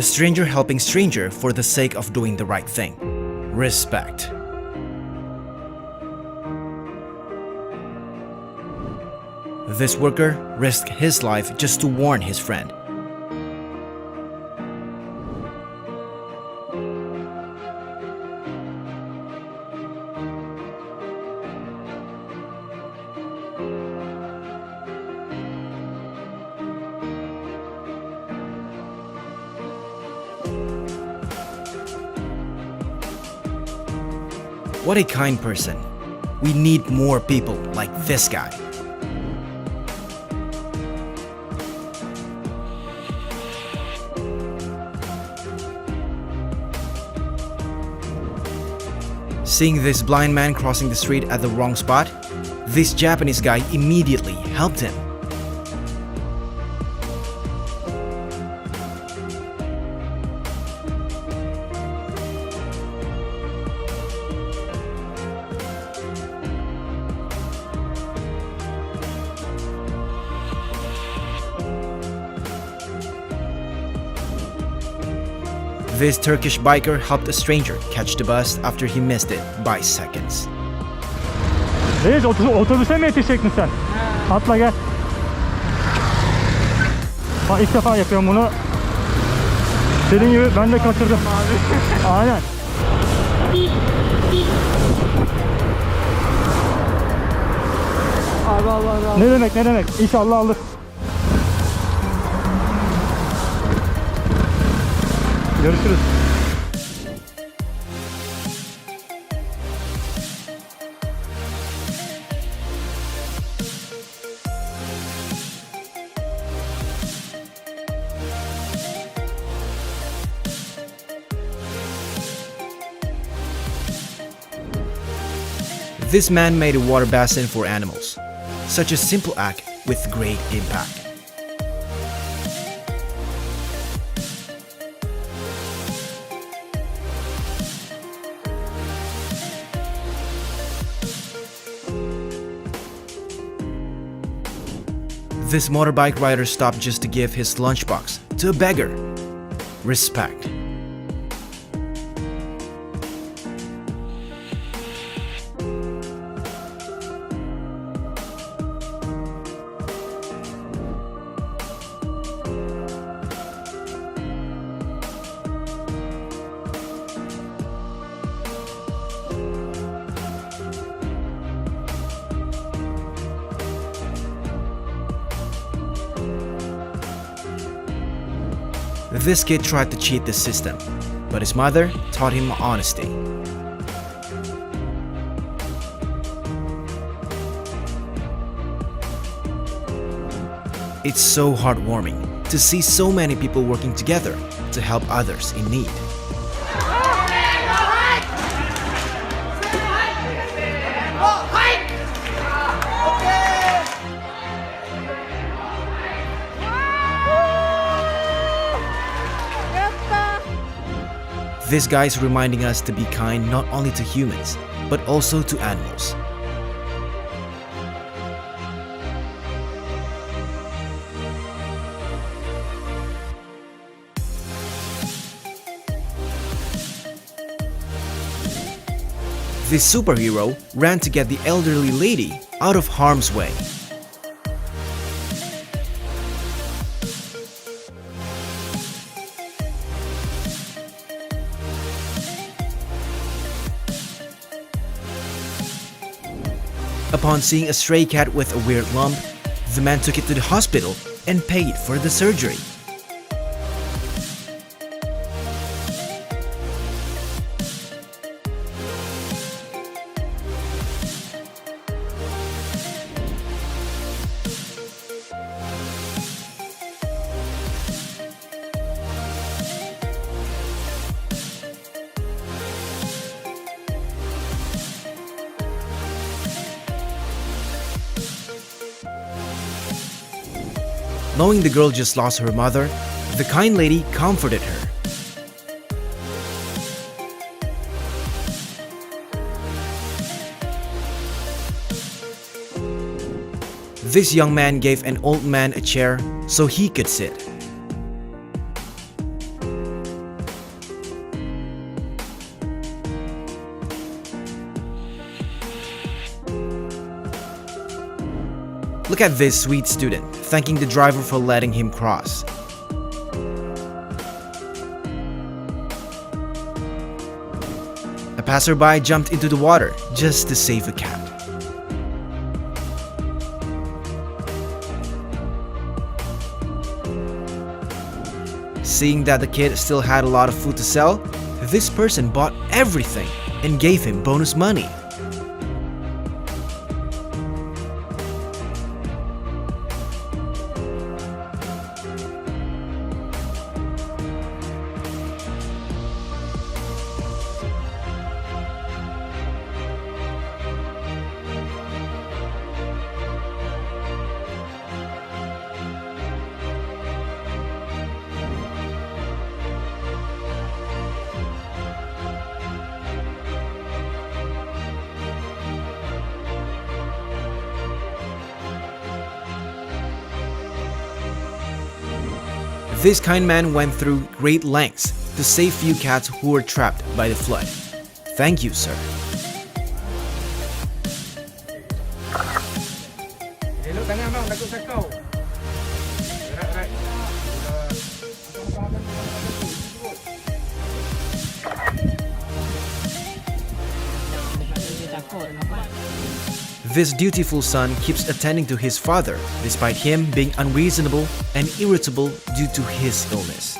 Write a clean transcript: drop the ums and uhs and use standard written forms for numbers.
A stranger helping stranger for the sake of doing the right thing. Respect. This worker risked his life just to warn his friend. What a kind person. We need more people like this guy. Seeing this blind man crossing the street at the wrong spot, this Japanese guy immediately helped him. This Turkish biker helped a stranger catch the bus after he missed it by seconds. Reis otobüse mi yetişecektin sen? Atla gel. Bak ilk defa yapıyorum bunu. Senin gibi ben de kaçırdım. Aynen. Abi Allah. Ne demek? İnşallah alır. Görüşürüz. This man made a water basin for animals. Such a simple act with great impact. This motorbike rider stopped just to give his lunchbox to a beggar. Respect. This kid tried to cheat the system, but his mother taught him honesty. It's so heartwarming to see so many people working together to help others in need. This guy is reminding us to be kind not only to humans, but also to animals. This superhero ran to get the elderly lady out of harm's way. Upon seeing a stray cat with a weird lump, the man took it to the hospital and paid for the surgery. Knowing the girl just lost her mother, the kind lady comforted her. This young man gave an old man a chair so he could sit. Look at this sweet student, thanking the driver for letting him cross. A passerby jumped into the water just to save a cat. Seeing that the kid still had a lot of food to sell, this person bought everything and gave him bonus money. This kind man went through great lengths to save few cats who were trapped by the flood. Thank you, sir. This dutiful son keeps attending to his father despite him being unreasonable and irritable due to his illness.